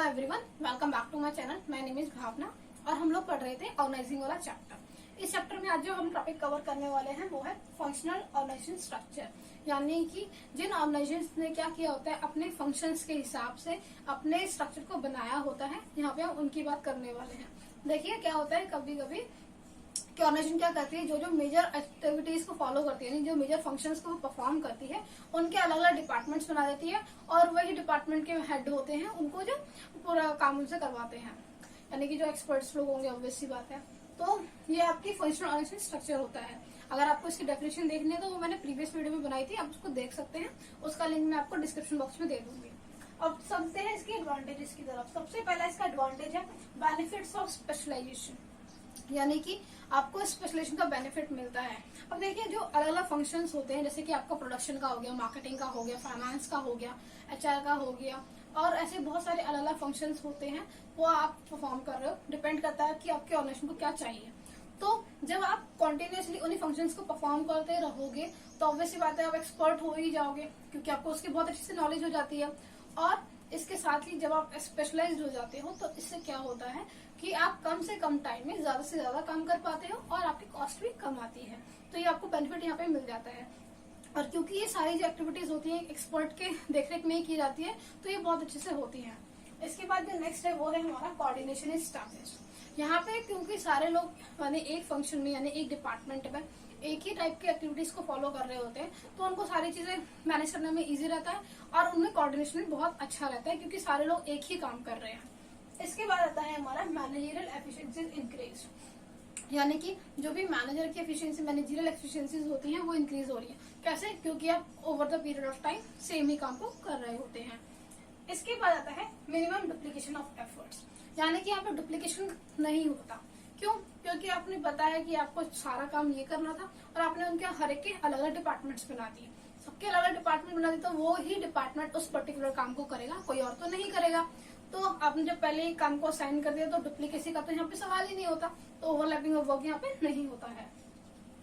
Hi everyone, welcome back to my channel. My name is Bhavna और हम लोग पढ़ रहे थे ऑर्गेनाइजिंग वाला चैप्टर। इस चैप्टर में आज जो हम टॉपिक कवर करने वाले हैं वो है फंक्शनल ऑर्गेनाइजेशन स्ट्रक्चर, यानी कि जिन ऑर्गेनाइजेशंस ने क्या किया होता है अपने फंक्शंस के हिसाब से अपने स्ट्रक्चर को बनाया होता है। यहाँ पे हम उनकी बात करने वाले हैं। देखिए क्या होता है, कभी कभी कि ऑर्गेनाइजेशन क्या करती है, जो जो मेजर एक्टिविटीज को फॉलो करती है, जो मेजर फंक्शंस को परफॉर्म करती है, उनके अलग अलग डिपार्टमेंट्स बना देती है और वही डिपार्टमेंट के हेड होते हैं उनको जो पूरा काम उनसे करवाते हैं, यानी कि जो एक्सपर्ट्स लोग होंगे, ऑब्वियस सी बात है। तो ये आपकी फंक्शनल ऑर्गेनाइजेशन स्ट्रक्चर होता है। अगर आपको इसकी डेफिनेशन देखनी है तो वो मैंने प्रीवियस वीडियो में बनाई थी, आप उसको देख सकते हैं। उसका लिंक मैं आपको डिस्क्रिप्शन बॉक्स में दे दूंगी। अब चलते हैं इसके एडवांटेजेस की तरफ। सबसे पहला इसका एडवांटेज है बेनिफिट्स ऑफ स्पेशलाइजेशन, यानी कि आपको स्पेशलाइजेशन का बेनिफिट मिलता है। अब देखिए जो अलग अलग फंक्शंस होते हैं, जैसे कि आपका प्रोडक्शन का हो गया, मार्केटिंग का हो गया, फाइनेंस का हो गया, एचआर का हो गया, और ऐसे बहुत सारे अलग अलग फंक्शंस होते हैं, वो आप परफॉर्म कर रहे हो। डिपेंड करता है कि आपके ऑर्गेनाइजेशन को क्या चाहिए। तो जब आप कंटिन्यूअसली उन्हीं फंक्शंस को परफॉर्म करते रहोगे तो ऑब्वियस सी बात है आप एक्सपर्ट हो ही जाओगे, क्योंकि आपको उसकी बहुत अच्छी से नॉलेज हो जाती है। और इसके साथ ही जब आप स्पेशलाइज्ड हो जाते हो तो इससे क्या होता है कि आप कम से कम टाइम में ज्यादा से ज्यादा काम कर पाते हो और आपकी कॉस्ट भी कम आती है। तो ये आपको बेनिफिट यहाँ पे मिल जाता है। और क्योंकि ये सारी जो एक्टिविटीज होती है एक्सपर्ट के देखरेख में ही की जाती है, तो ये बहुत अच्छे से होती है। इसके बाद जो नेक्स्ट है वो है हमारा कोऑर्डिनेशन इज एस्टैब्लिश्ड। यहाँ पे क्योंकि सारे लोग यानी एक फंक्शन में यानी एक डिपार्टमेंट में एक ही टाइप की एक्टिविटीज को फॉलो कर रहे होते हैं, तो उनको सारी चीजें मैनेज करने में इजी रहता है और उनमें कोऑर्डिनेशन भी बहुत अच्छा रहता है, क्योंकि सारे लोग एक ही काम कर रहे हैं। इसके बाद आता है हमारा मैनेजरियल एफिशिएंसी इंक्रीज, यानी कि जो भी मैनेजर की एफिशिएंसी, मैनेजरियल एफिशिएंसीज होती हैं वो इंक्रीज हो रही है। कैसे? क्योंकि आप over the period of time same ही काम को कर रहे होते हैं। इसके बाद आता है मिनिमम डुप्लीकेशन ऑफ एफर्ट्स, यानी कि यहाँ पे डुप्लीकेशन नहीं होता। क्यों? क्योंकि आपने बताया कि आपको सारा काम ये करना था और आपने उनके हर एक के अलग अलग डिपार्टमेंट्स बना दिए। सबके अलग अलग डिपार्टमेंट बना दिए तो वो ही डिपार्टमेंट उस पर्टिकुलर काम को करेगा, कोई और तो नहीं करेगा। तो आपने जब पहले ही काम को साइन कर दिया तो डुप्लीकेसी का तो यहाँ पे सवाल ही नहीं होता, तो ओवरलैपिंग ऑफ वर्क यहाँ पे नहीं होता है।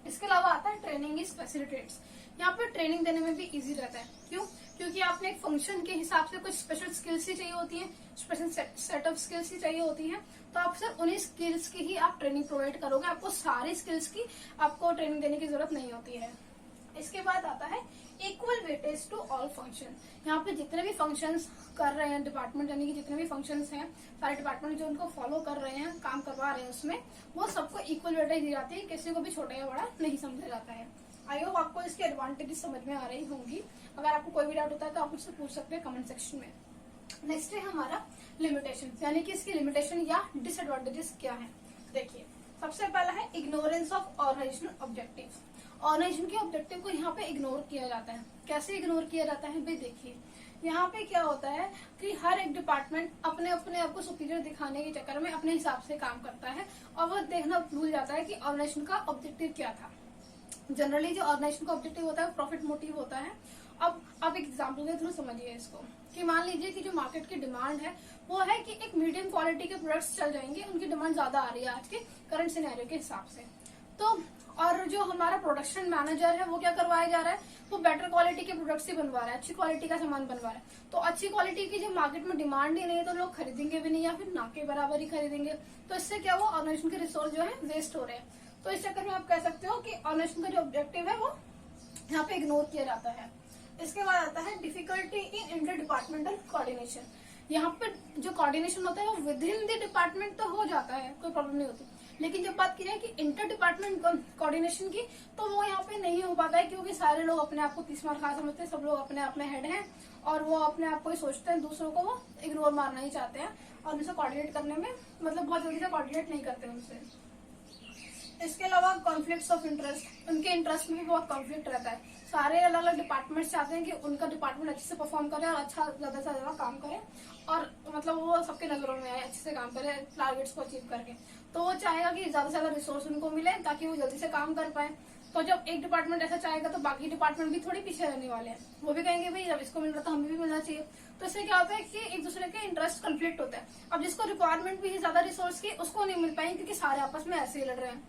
इसके अलावा आता है ट्रेनिंग इज फैसिलिटेट्स। यहाँ पे ट्रेनिंग देने में भी इजी रहता है। क्यों? क्योंकि आपने एक फंक्शन के हिसाब से कुछ स्पेशल स्किल्स ही चाहिए होती है, स्पेशल सेट ऑफ स्किल्स ही चाहिए होती है, तो आप सिर्फ उन्हीं स्किल्स की ही आप ट्रेनिंग प्रोवाइड करोगे। आपको सारी स्किल्स की आपको ट्रेनिंग देने की जरूरत नहीं होती है। इसके बाद आता है equal weightage to all function. यहाँ पे जितने भी फंक्शंस कर रहे हैं डिपार्टमेंट, यानी कि जितने भी फंक्शंस हैं सारे डिपार्टमेंट जो उनको फॉलो कर रहे हैं, काम करवा रहे हैं, उसमें वो सबको इक्वल वेटेज दी जाती है। किसी को भी छोटा या बड़ा नहीं समझा जाता है। आई होप आपको इसके एडवांटेजेस समझ में आ रही होंगी। अगर आपको कोई भी डाउट होता है तो आप मुझसे पूछ सकते हैं कमेंट सेक्शन में। नेक्स्ट है हमारा लिमिटेशन, यानी कि इसकी लिमिटेशन या डिसएडवांटेजेस क्या है। देखिए सबसे पहला है ignorance of organisational objectives. Organisation के ऑब्जेक्टिव को यहाँ पे इग्नोर किया जाता है। कैसे इग्नोर किया जाता है भाई? देखिए यहाँ पे क्या होता है कि हर एक डिपार्टमेंट अपने अपने आपको सुपीरियर दिखाने के चक्कर में अपने हिसाब से काम करता है और वो देखना भूल जाता है कि ऑर्गेनाइजेशन का ऑब्जेक्टिव क्या था। जनरली जो ऑर्गेनाइजेशन का ऑब्जेक्टिव होता है प्रॉफिट मोटिव होता है। अब आप एक एग्जाम्पल के थ्रू समझिए इसको, कि मान लीजिए कि जो मार्केट की डिमांड है वो है कि एक मीडियम क्वालिटी के प्रोडक्ट्स चल जाएंगे, उनकी डिमांड ज्यादा आ रही है आज के करंट सिनेरियो के हिसाब से। तो और जो हमारा प्रोडक्शन मैनेजर है वो क्या करवाया जा रहा है, वो बेटर क्वालिटी के प्रोडक्ट्स ही बनवा रहा है, अच्छी क्वालिटी का सामान बनवा रहा है। तो अच्छी क्वालिटी की जो मार्केट में डिमांड ही नहीं है तो लोग खरीदेंगे भी नहीं, या फिर ना के बराबर ही खरीदेंगे। तो इससे क्या हुआ, ऑर्गेनाइजेशन के रिसोर्स जो है वेस्ट हो रहे हैं। तो इस चक्कर में आप कह सकते हो कि ऑर्गेनाइजेशन का जो ऑब्जेक्टिव है वो यहाँ पे इग्नोर किया जाता है। इसके बाद आता है difficulty in inter departmental coordination. यहाँ पे जो कोऑर्डिनेशन होता है वो विद इन द डिपार्टमेंट तो हो जाता है, कोई प्रॉब्लम नहीं होती, लेकिन जब बात की जाए कि इंटर डिपार्टमेंट कोऑर्डिनेशन की तो वो यहाँ पे नहीं हो पाता है, क्योंकि सारे लोग अपने आप को 30 मार खा समझते हैं। सब लोग अपने आप में हेड हैं और वो अपने आप को ही सोचते हैं, दूसरों को वो इग्नोर मारना ही चाहते हैं और उनसे कोऑर्डिनेट करने में मतलब बहुत जल्दी से कोऑर्डिनेट नहीं करते उनसे। इसके अलावा कॉन्फ्लिक्ट्स ऑफ इंटरेस्ट, उनके इंटरेस्ट में भी बहुत कॉन्फ्लिक्ट रहता है। सारे अलग अलग डिपार्टमेंट्स चाहते हैं कि उनका डिपार्टमेंट अच्छे से परफॉर्म करे और अच्छा ज्यादा से ज्यादा काम करे और मतलब वो सबके नजरों में आए, अच्छे से काम करे टारगेट्स को अचीव करके। तो वो चाहेगा कि ज्यादा से ज्यादा रिसोर्स उनको मिले ताकि वो जल्दी से काम कर पाए। तो जब एक डिपार्टमेंट ऐसा चाहेगा तो बाकी डिपार्टमेंट भी थोड़ी पीछे रहने वाले हैं, वो भी कहेंगे भाई जब इसको मिल रहा था हमें भी मिलना चाहिए। तो इससे क्या होता है कि एक दूसरे के इंटरेस्ट कॉन्फ्लिक्ट होता है। अब जिसको रिक्वायरमेंट भी है ज्यादा रिसोर्स की उसको नहीं मिल पाएंगे, क्योंकि सारे आपस में ऐसे ही लड़ रहे हैं।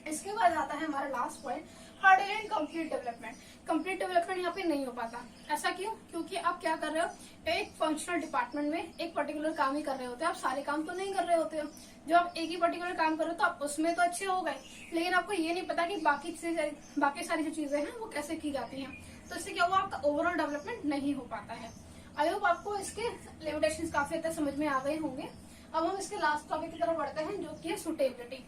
इसके बाद आता है हमारा last point hard and complete development. Complete development यहाँ पे नहीं हो पाता। ऐसा क्यों? क्योंकि आप क्या कर रहे हो, एक फंक्शनल डिपार्टमेंट में एक पर्टिकुलर काम ही कर रहे होते हो, आप सारे काम तो नहीं कर रहे होते हो। जो आप एक ही पर्टिकुलर काम कर रहे हो तो आप उसमें तो अच्छे हो गए, लेकिन आपको ये नहीं पता कि बाकी सारी जो चीजें हैं वो कैसे की जाती हैं। तो इससे क्या हुआ, आपका ओवरऑल डेवलपमेंट नहीं हो पाता है। आई होप आपको इसके लिमिटेशंस काफी हद तक समझ में आ गए होंगे। अब हम इसके लास्ट टॉपिक की तरफ बढ़ते हैं, जो कि है सुटेबिलिटी,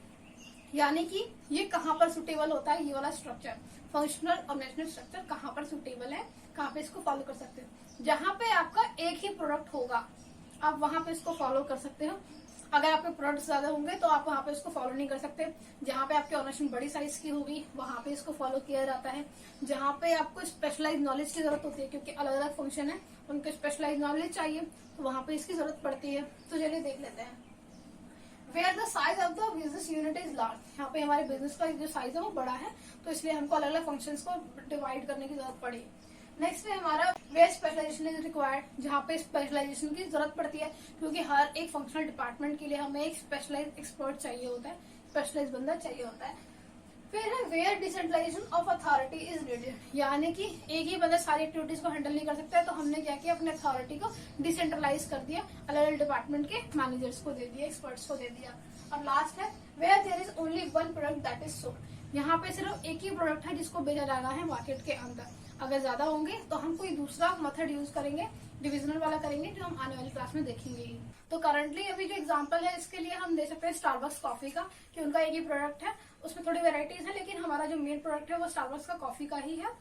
यानी कि ये कहाँ पर सुटेबल होता है। ये वाला स्ट्रक्चर, फंक्शनल ऑर्गेनाइजेशनल स्ट्रक्चर कहाँ पर सुटेबल है, कहाँ पे इसको फॉलो कर सकते हो। जहाँ पे आपका एक ही प्रोडक्ट होगा आप वहां पे इसको फॉलो कर सकते हो। अगर आपके प्रोडक्ट ज्यादा होंगे तो आप वहां पे इसको फॉलो नहीं कर सकते। जहाँ पे आपकी ऑर्गेनाइजेशन बड़ी साइज की होगी वहां पे इसको फॉलो किया जाता है। जहाँ पे आपको स्पेशलाइज नॉलेज की जरूरत होती है, क्योंकि अलग अलग फंक्शन है, उनको स्पेशलाइज नॉलेज चाहिए, तो वहां पे इसकी जरूरत पड़ती है। तो चलिए देख लेते हैं। Where the size of the business unit is large, यहाँ पे हमारे बिजनेस का जो साइज है वो बड़ा है, तो इसलिए हमको अलग अलग फंक्शंस को डिवाइड करने की जरूरत पड़ी। नेक्स्ट है हमारा वेयर स्पेशलाइजेशन इज रिक्वायर्ड, जहाँ पे स्पेशलाइजेशन की जरूरत पड़ती है, क्योंकि हर एक फंक्शनल डिपार्टमेंट के लिए हमें एक स्पेशलाइज एक्सपर्ट चाहिए होता है, स्पेशलाइज बंदा चाहिए होता है। फिर है where decentralisation of authority is needed, यानी कि एक ही बंदा सारी एक्टिविटीज को हैंडल नहीं कर सकता है, तो हमने क्या किया, अपने अथॉरिटी को डिसेंट्रलाइज कर दिया, अलग अलग डिपार्टमेंट के मैनेजर्स को दे दिया, एक्सपर्ट्स को दे दिया। और लास्ट है where there is only one product that is sold, यहाँ पे सिर्फ एक ही प्रोडक्ट है जिसको बेचा जाना है मार्केट के अंदर। अगर ज्यादा होंगे तो हम कोई दूसरा मेथड यूज करेंगे, डिविजनल वाला करेंगे, जो हम आने वाली क्लास में देखेंगे ही। तो करंटली अभी जो एग्जांपल है इसके लिए हम दे सकते हैं स्टारबक्स कॉफी का, कि उनका एक ही प्रोडक्ट है, उसमें थोड़ी वेराइटीज है, लेकिन हमारा जो मेन प्रोडक्ट है वो स्टारबक्स का कॉफी का ही है।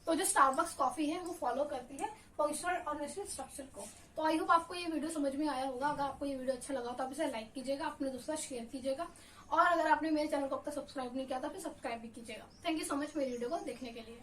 तो जो स्टारबक्स कॉफी है वो फॉलो करती है फंक्शनल ऑर्गेनाइजेशनल स्ट्रक्चर को। तो आई होप आपको ये वीडियो समझ में आया होगा। अगर आपको ये वीडियो अच्छा लगा तो आप इसे लाइक कीजिएगा, अपने दोस्तों के साथ शेयर कीजिएगा, और अगर आपने मेरे चैनल को अब तक सब्सक्राइब नहीं किया तो फिर सब्सक्राइब भी कीजिएगा। थैंक यू सो मच मेरी वीडियो को देखने के लिए।